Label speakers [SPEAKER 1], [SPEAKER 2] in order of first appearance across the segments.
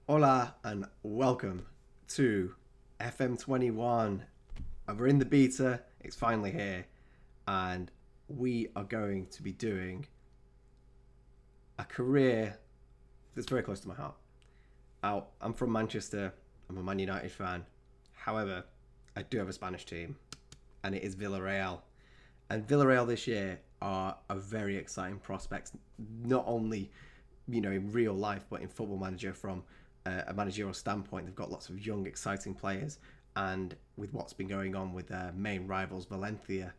[SPEAKER 1] Hola and welcome to FM21. We're in the beta, it's finally here, and we are going to be doing a career that's very close to my heart. I'm from Manchester, I'm a Man United fan. However, I do have a Spanish team, and it is Villarreal. And Villarreal this year are a very exciting prospect, not only in real life, but in Football Manager from a managerial standpoint. They've got lots of young, exciting players, and with what's been going on with their main rivals, Valencia,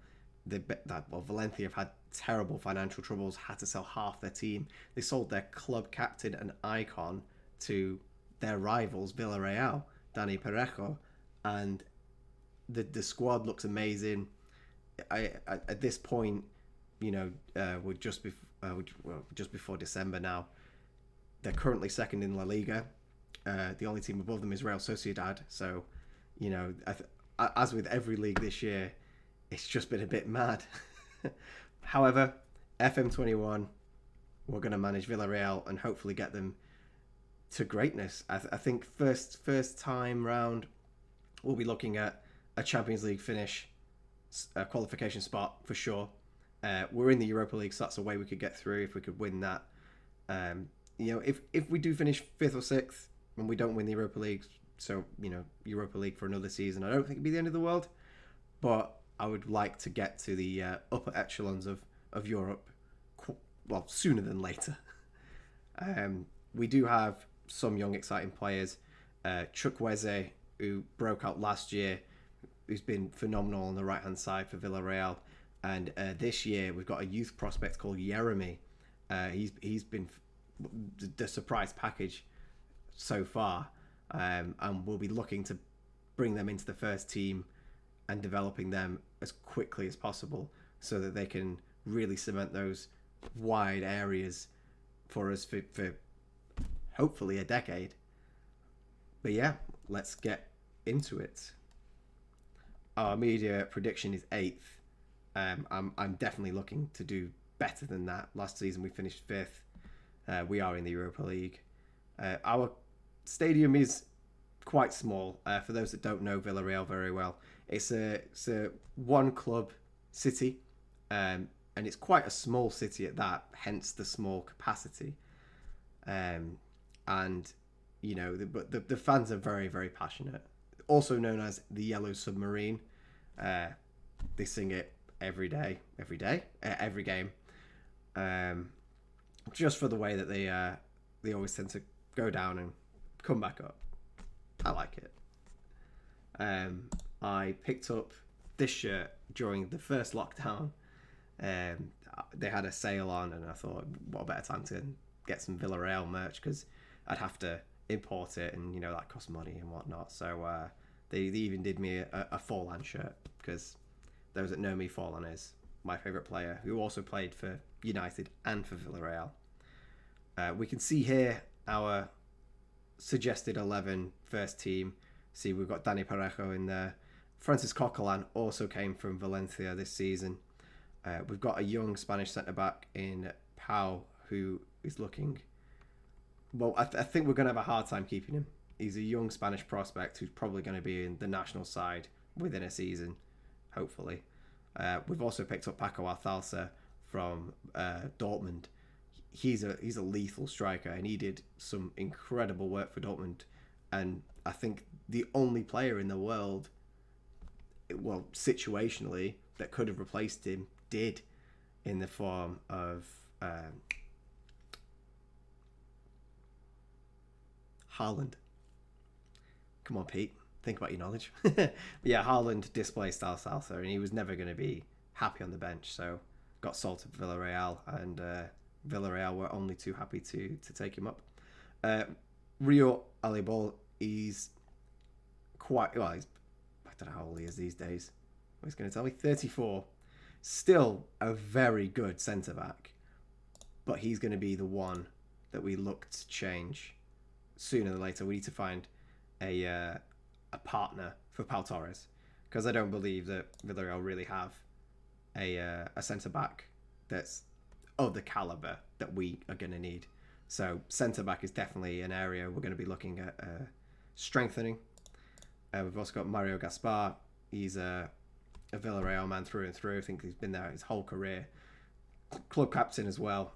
[SPEAKER 1] Valencia have had terrible financial troubles, had to sell half their team. They sold their club captain and icon to their rivals, Villarreal, Dani Parejo, and the squad looks amazing. At this point, we're just before December now. They're currently second in La Liga. The only team above them is Real Sociedad. So, as with every league this year, it's just been a bit mad. However, FM21, we're going to manage Villarreal and hopefully get them to greatness. I think first time round, we'll be looking at a Champions League finish, a qualification spot for sure. We're in the Europa League, so that's a way we could get through if we could win that. If we do finish fifth or sixth and we don't win the Europa League, so Europa League for another season, I don't think it'd be the end of the world. But I would like to get to the upper echelons of Europe, sooner than later. We do have some young, exciting players. Chukwueze, who broke out last year, who's been phenomenal on the right-hand side for Villarreal. And this year, we've got a youth prospect called Jeremy. He's been the surprise package so far. And we'll be looking to bring them into the first team and developing them as quickly as possible so that they can really cement those wide areas for us for hopefully a decade. But yeah, let's get into it. Our media prediction is 8th. I'm definitely looking to do better than that. Last season we finished 5th. We are in the Europa League. Our stadium is quite small. For those that don't know Villarreal very well, it's a one club city, and it's quite a small city at that. Hence the small capacity. And the fans are very, very passionate. Also known as the Yellow Submarine. They sing it every game. Just for the way that they always tend to go down and come back up. I like it. I picked up this shirt during the first lockdown. They had a sale on, and I thought, what a better time to get some Villarreal merch, because I'd have to import it, and that costs money and whatnot. So they even did me a Forlan shirt, because those that know me, Forlan is my favourite player, who also played for United and for Villarreal. We can see here our suggested 11 first team. See, we've got Dani Parejo in there. Francis Coquelin also came from Valencia this season. We've got a young Spanish centre-back in Pau, who is looking... Well, I think we're going to have a hard time keeping him. He's a young Spanish prospect who's probably going to be in the national side within a season, hopefully. We've also picked up Paco Althousa from Dortmund. He's a lethal striker, and he did some incredible work for Dortmund. And I think the only player in the world, well, situationally, that could have replaced him did, in the form of Haaland. Come on, Pete. Think about your knowledge. But yeah, Haaland displaced Althousa, and he was never going to be happy on the bench. So got sold to Villarreal, and Villarreal were only too happy to take him up. Rio Alibol, he's quite... Well, I don't know how old he is these days. He's going to tell me 34. Still a very good centre-back. But he's going to be the one that we look to change sooner than later. We need to find a partner for Pau Torres, because I don't believe that Villarreal really have a centre-back that's of the calibre that we are going to need. So centre-back is definitely an area we're going to be looking at strengthening. We've also got Mario Gaspar. He's a Villarreal man through and through. I think he's been there his whole career. Club captain as well.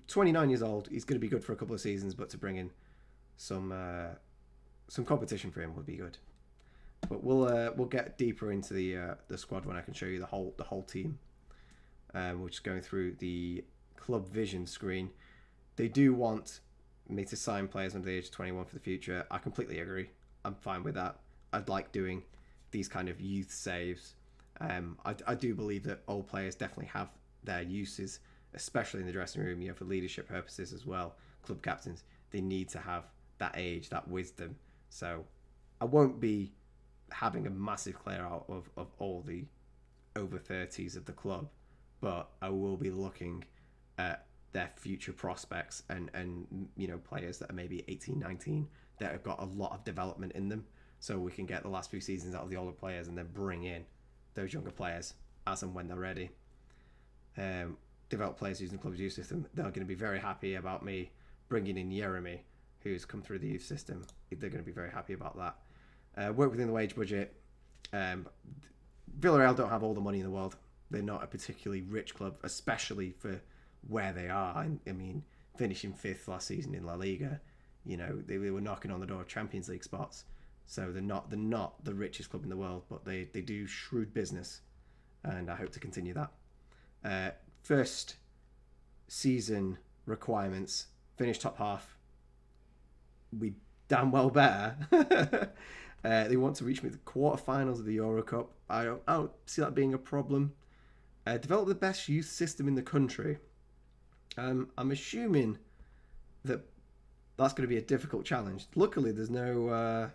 [SPEAKER 1] 29 years old. He's going to be good for a couple of seasons, but to bring in some competition for him would be good. But we'll get deeper into the squad when I can show you the whole team. We're just going through the club vision screen. They do want me to sign players under the age of 21 for the future. I completely agree. I'm fine with that. I'd like doing these kind of youth saves. I do believe that old players definitely have their uses, especially in the dressing room, for leadership purposes as well. Club captains, they need to have that age, that wisdom. So I won't be having a massive clear out of all the over 30s of the club, but I will be looking at their future prospects and players that are maybe 18, 19 that have got a lot of development in them, so we can get the last few seasons out of the older players and then bring in those younger players as and when they're ready. Develop players using the club's youth system. They're going to be very happy about me bringing in Jeremy, who's come through the youth system. They're going to be very happy about that. Work within the wage budget. Villarreal don't have all the money in the world. They're not a particularly rich club, especially for where they are. I mean, finishing 5th last season in La Liga, they were knocking on the door of Champions League spots. So they're not the richest club in the world, but they do shrewd business, and I hope to continue that. First season requirements: finish top half. We damn well better. They want to reach me the quarterfinals of the Euro Cup. I don't see that being a problem. Develop the best youth system in the country. I'm assuming that that's going to be a difficult challenge. Luckily, there's no.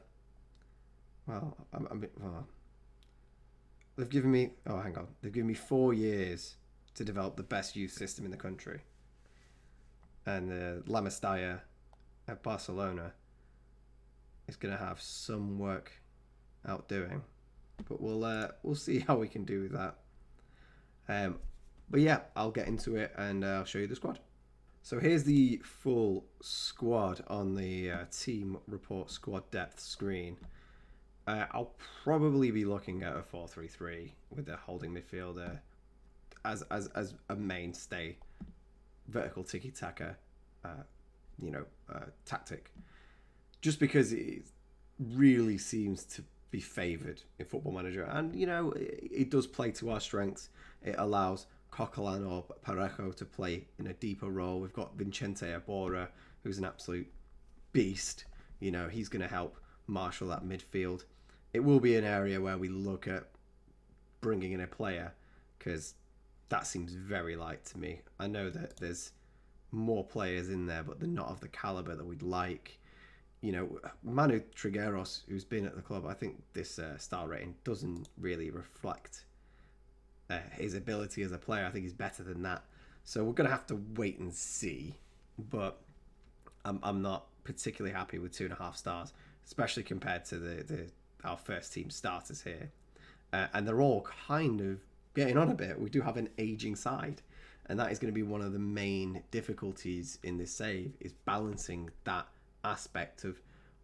[SPEAKER 1] They've given me. Oh, hang on. They've given me 4 years to develop the best youth system in the country. And the La Masia at Barcelona is going to have some work out doing, but we'll see how we can do with that. But yeah, I'll get into it and I'll show you the squad. So here's the full squad on the team report squad depth screen. I'll probably be looking at a 4-3-3 with a holding midfielder as a mainstay, vertical tiki-taka, tactic. Just because it really seems to be favoured in Football Manager, and it does play to our strengths. It allows Coquelin or Parejo to play in a deeper role. We've got Vicente Iborra, who's an absolute beast. He's going to help marshal that midfield. It will be an area where we look at bringing in a player, because that seems very light to me. I know that there's more players in there, but they're not of the caliber that we'd like. Manu Trigueros, who's been at the club, I think this star rating doesn't really reflect his ability as a player. I think he's better than that. So we're going to have to wait and see. But I'm not particularly happy with 2.5 stars, especially compared to our first team starters here. And they're all kind of getting on a bit. We do have an aging side, and that is going to be one of the main difficulties in this save, is balancing that aspect of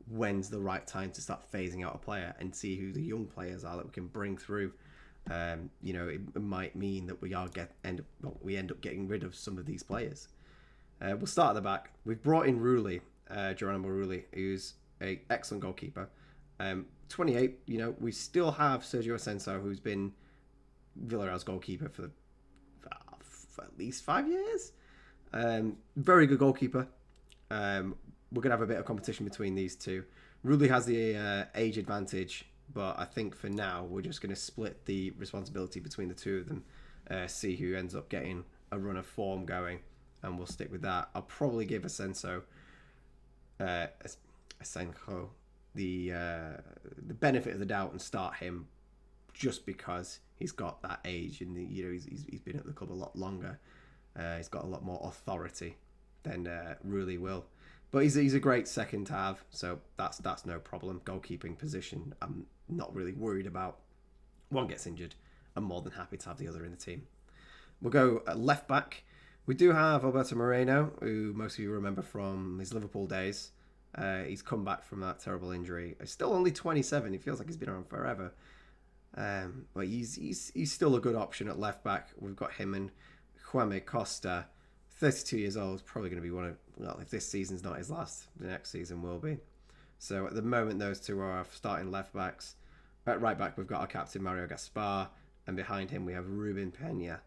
[SPEAKER 1] when's the right time to start phasing out a player and see who the young players are that we can bring through. It might mean that we end up getting rid of some of these players. We'll start at the back. We've brought in Rulli, Geronimo Rulli, who's an excellent goalkeeper. 28. We still have Sergio Asensio, who's been Villarreal's goalkeeper for at least 5 years. Very good goalkeeper. We're going to have a bit of competition between these two. Rulli has the age advantage, but I think for now we're just going to split the responsibility between the two of them, see who ends up getting a run of form going, and we'll stick with that. I'll probably give Asensio the benefit of the doubt and start him, just because he's got that age and he's been at the club a lot longer. He's got a lot more authority than Rulli will. But he's a great second to have, so that's no problem. Goalkeeping position, I'm not really worried about. One gets injured, I'm more than happy to have the other in the team. We'll go left back. We do have Alberto Moreno, who most of you remember from his Liverpool days. He's come back from that terrible injury. He's still only 27. He feels like he's been around forever. But he's still a good option at left back. We've got him and Jaime Costa, 32 years old, probably going to be one of, well, if this season's not his last, the next season will be. So at the moment, those two are our starting left backs. At right back, we've got our captain Mario Gaspar, and behind him we have Ruben Pena.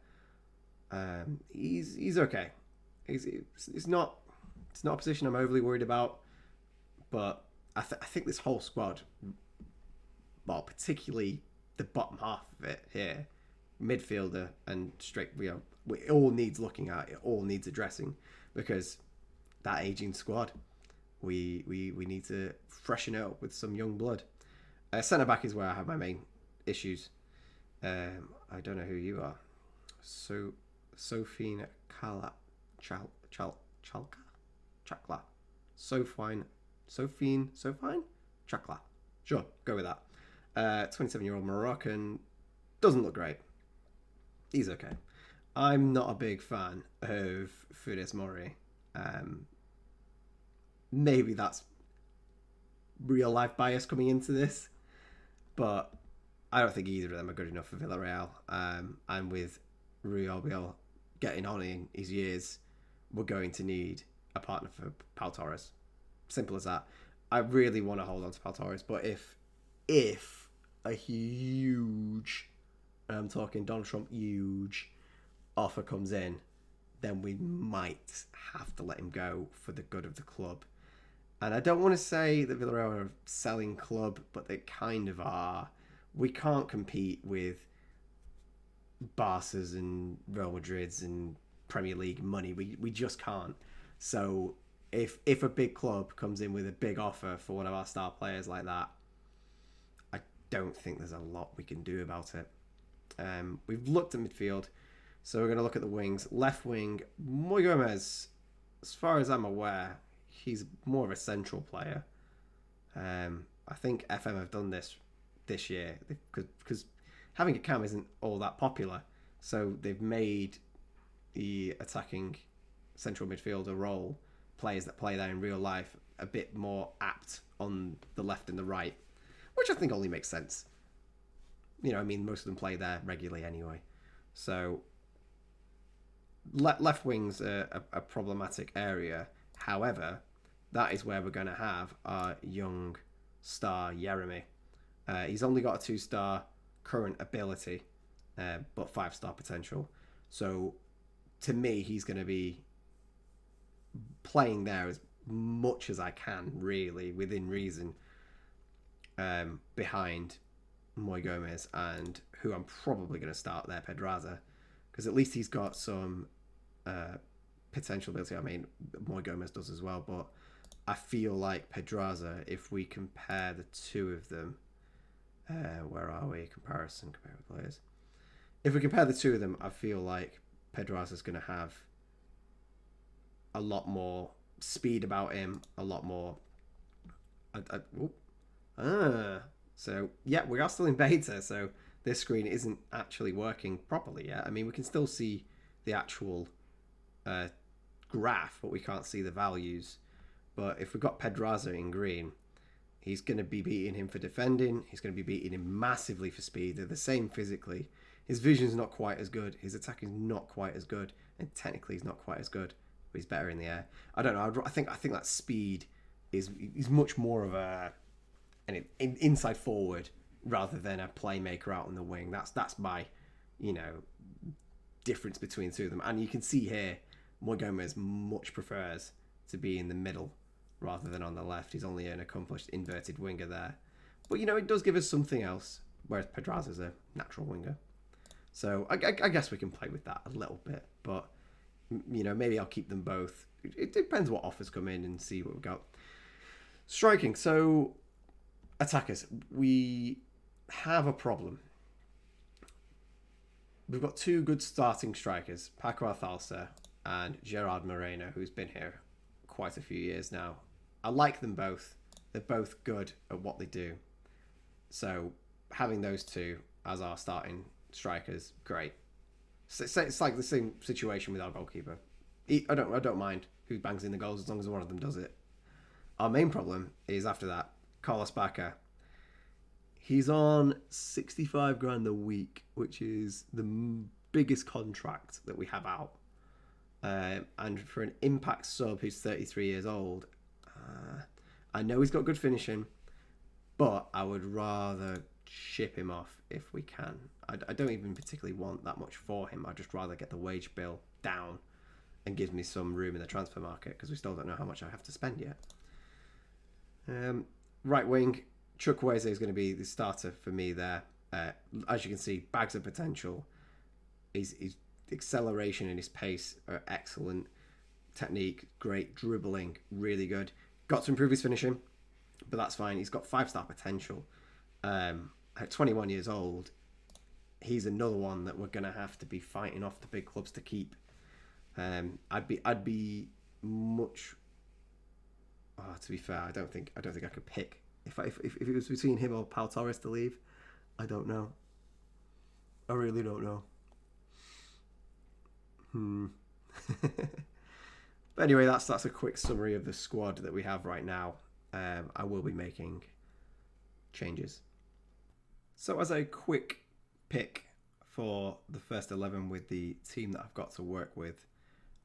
[SPEAKER 1] He's okay. It's not a position I'm overly worried about, but I think this whole squad, well, particularly the bottom half of it here, midfielder and straight, it all needs looking at. It all needs addressing, because that aging squad, we need to freshen it up with some young blood. Centre back is where I have my main issues. I don't know who you are. So Sophine Chakla. Sophine Chakla. Sure, go with that. 27-year-old Moroccan, doesn't look great. He's okay. I'm not a big fan of Funes Mori. Maybe that's real life bias coming into this, but I don't think either of them are good enough for Villarreal. And with Rui Albiol getting on in his years, we're going to need a partner for Pau Torres. Simple as that. I really want to hold on to Pau Torres, but if a huge, I'm talking Donald Trump huge, offer comes in, then we might have to let him go for the good of the club. And I don't want to say that Villarreal are a selling club, but they kind of are. We can't compete with Barca's and Real Madrid's and Premier League money. We just can't. So if a big club comes in with a big offer for one of our star players like that, I don't think there's a lot we can do about it. We've looked at midfield, so we're going to look at the wings. Left wing, Moy Gomez, as far as I'm aware, he's more of a central player. I think FM have done this year because having a cam isn't all that popular, so they've made the attacking central midfielder role, players that play there in real life, a bit more apt on the left and the right, which I think only makes sense. Most of them play there regularly anyway. So left wing's a problematic area. However, that is where we're going to have our young star, Jeremy. He's only got a 2-star current ability, but 5-star potential. So to me, he's going to be playing there as much as I can, really, within reason, behind Moy Gomez and who I'm probably going to start there, Pedraza, because at least he's got some potential ability. I mean, Moy Gomez does as well, but I feel like Pedraza, if we compare the two of them, where are we? Compare players. If we compare the two of them, I feel like Pedraza's going to have a lot more speed about him, a lot more. So yeah, we are still in beta, so this screen isn't actually working properly yet. I mean, we can still see the actual graph, but we can't see the values. But if we've got Pedraza in green, he's going to be beating him for defending. He's going to be beating him massively for speed. They're the same physically. His vision's not quite as good. His attack is not quite as good. And technically he's not quite as good. But he's better in the air. I don't know. I think that speed is much more of an inside forward rather than a playmaker out on the wing. That's my, difference between the two of them. And you can see here, Moy Gomez much prefers to be in the middle rather than on the left. He's only an accomplished inverted winger there. But, it does give us something else, whereas Pedraza's a natural winger. So I guess we can play with that a little bit. But, maybe I'll keep them both. It depends what offers come in and see what we've got. Striking. So, attackers. We have a problem. We've got two good starting strikers, Paco Althousa and Gerard Moreno, who's been here quite a few years now. I like them both. They're both good at what they do. So having those two as our starting strikers, great. So it's like the same situation with our goalkeeper. I don't mind who bangs in the goals as long as one of them does it. Our main problem is after that, Carlos Bacca. He's on 65 grand a week, which is the biggest contract that we have out. And for an impact sub who's 33 years old, I know he's got good finishing, but I would rather ship him off if we can. I don't even particularly want that much for him. I'd just rather get the wage bill down and gives me some room in the transfer market because we still don't know how much I have to spend yet. Right wing, Chukwueze is going to be the starter for me there. As you can see, bags of potential. His acceleration and his pace are excellent. Technique, great. Dribbling, really good. Got to improve his finishing, but that's fine. He's got 5-star potential. At 21 years old, he's another one that we're going to have to be fighting off the big clubs to keep. I'd be much. Oh, to be fair, I don't think I could pick if it was between him or Pau Torres to leave. I don't know. I really don't know. But anyway, that's a quick summary of the squad that we have right now. I will be making changes. So as a quick pick for the first 11 with the team that I've got to work with,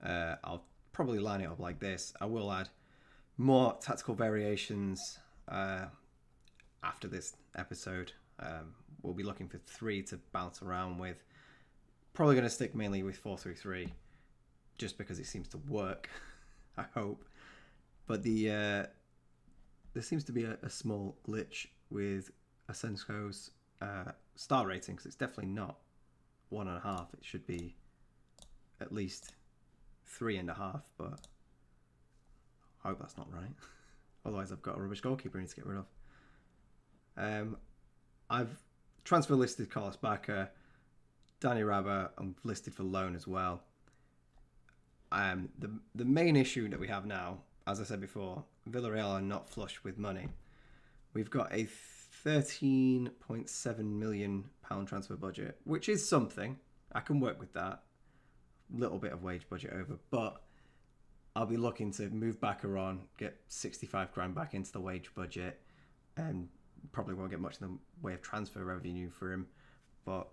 [SPEAKER 1] I'll probably line it up like this. I will add more tactical variations after this episode. We'll be looking for 3 to bounce around with. Probably going to stick mainly with 4-3-3 just because it seems to work, I hope. But there seems to be a small glitch with Asensio's star rating, because it's definitely not 1.5. It should be at least 3.5, but I hope that's not right. Otherwise I've got a rubbish goalkeeper I need to get rid of. I've transfer listed Carlos Bacca, Danny Rabba, I'm listed for loan as well. The main issue that we have now, as I said before, Villarreal are not flush with money. We've got a £13.7 million transfer budget, which is something. I can work with that. Little bit of wage budget over, but I'll be looking to move Bacca on, get 65 grand back into the wage budget, and probably won't get much in the way of transfer revenue for him, but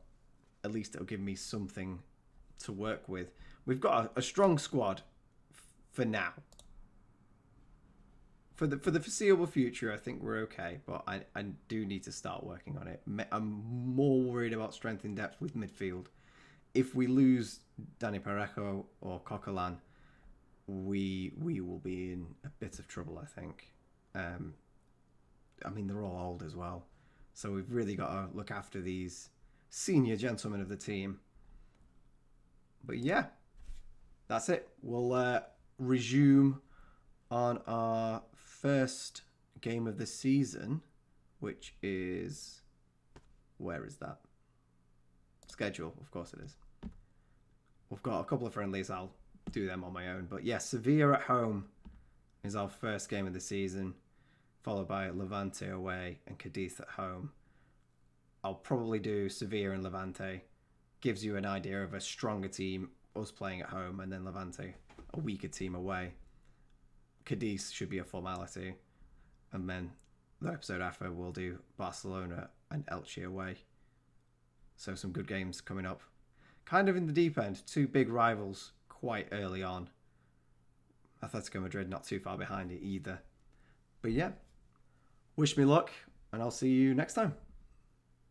[SPEAKER 1] at least it'll give me something to work with. We've got a strong squad for now. For the foreseeable future, I think we're okay, but I do need to start working on it. I'm more worried about strength in depth with midfield. If we lose Dani Parejo or Coquelin, we will be in a bit of trouble, I think. I mean, they're all old as well. So we've really got to look after these senior gentlemen of the team. But yeah, that's it. We'll resume on our first game of the season, which is... Where is that? Schedule, of course it is. We've got a couple of friendlies. I'll do them on my own. But yeah, Sevilla at home is our first game of the season, followed by Levante away and Cadiz at home. I'll probably do Sevilla and Levante. Gives you an idea of a stronger team, us playing at home, and then Levante, a weaker team away. Cadiz should be a formality. And then the episode after, we'll do Barcelona and Elche away. So some good games coming up. Kind of in the deep end, 2 big rivals quite early on. Atletico Madrid not too far behind it either. But yeah, wish me luck, and I'll see you next time.